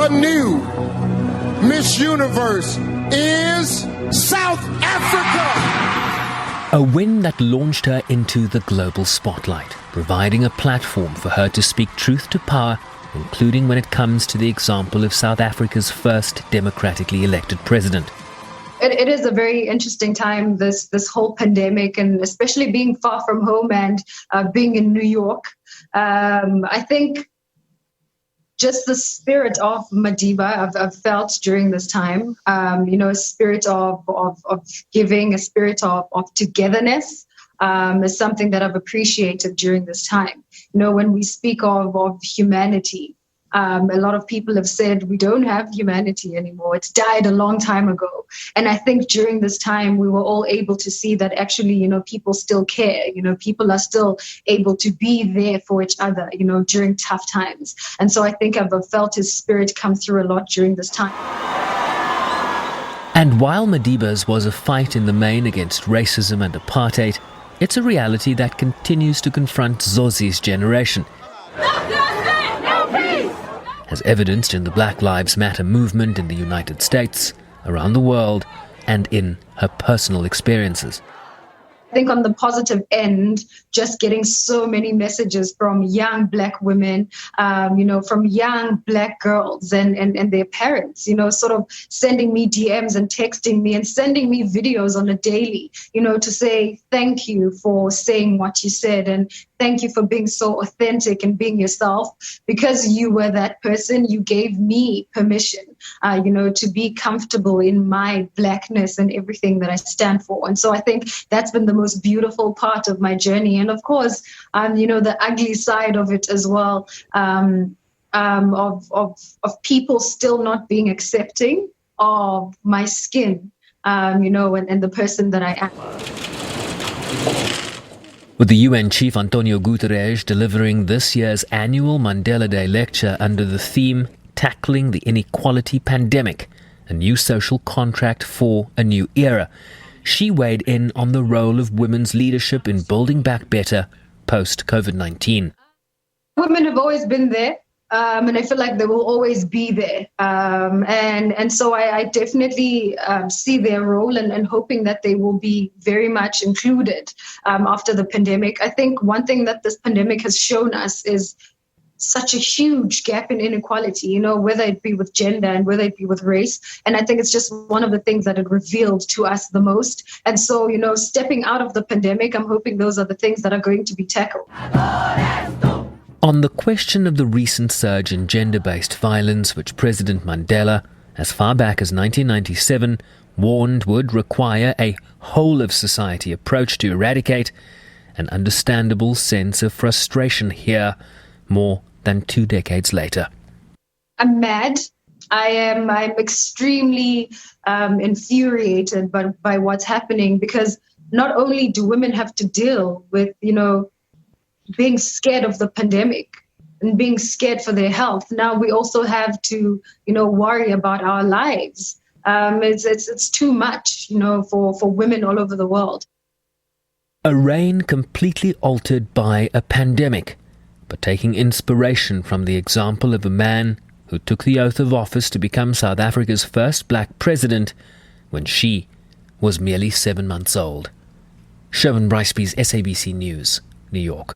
the new Miss Universe is South Africa. A win that launched her into the global spotlight, providing a platform for her to speak truth to power, including when it comes to the example of South Africa's first democratically elected president. It is a very interesting time, this whole pandemic, and especially being far from home and being in New York. I think just the spirit of Madiba I've felt during this time, a spirit of giving, a spirit of togetherness is something that I've appreciated during this time. When we speak of humanity, a lot of people have said we don't have humanity anymore. It's died a long time ago. And I think during this time, we were all able to see that actually, people still care. People are still able to be there for each other, during tough times. And so I think I've felt his spirit come through a lot during this time. And while Madiba's was a fight in the main against racism and apartheid, it's a reality that continues to confront Zozi's generation, as evidenced in the Black Lives Matter movement in the United States, around the world, and in her personal experiences. I think on the positive end, just getting so many messages from young Black women, from young Black girls and their parents, sort of sending me DMs and texting me and sending me videos on a daily, to say thank you for saying what you said and thank you for being so authentic and being yourself. Because you were that person, you gave me permission, to be comfortable in my Blackness and everything that I stand for. And so I think that's been the most beautiful part of my journey. And of course, the ugly side of it as well, of people still not being accepting of my skin, and the person that I am. With the UN Chief Antonio Guterres delivering this year's annual Mandela Day lecture under the theme Tackling the Inequality Pandemic, a new social contract for a new era, she weighed in on the role of women's leadership in building back better post-COVID-19. Women have always been there, and I feel like they will always be there. And so I definitely see their role and hoping that they will be very much included after the pandemic. I think one thing that this pandemic has shown us is such a huge gap in inequality, whether it be with gender and whether it be with race. And I think it's just one of the things that it revealed to us the most. And so, stepping out of the pandemic, I'm hoping those are the things that are going to be tackled. On the question of the recent surge in gender-based violence, which President Mandela, as far back as 1997, warned would require a whole-of-society approach to eradicate, an understandable sense of frustration here, more than 2 decades later. I'm mad. I'm extremely infuriated by what's happening, because not only do women have to deal with, being scared of the pandemic and being scared for their health, now we also have to, worry about our lives. It's too much, for women all over the world. A reign completely altered by a pandemic, but taking inspiration from the example of a man who took the oath of office to become South Africa's first Black president when she was merely 7 months old. Sherwin Bryceby's SABC News, New York.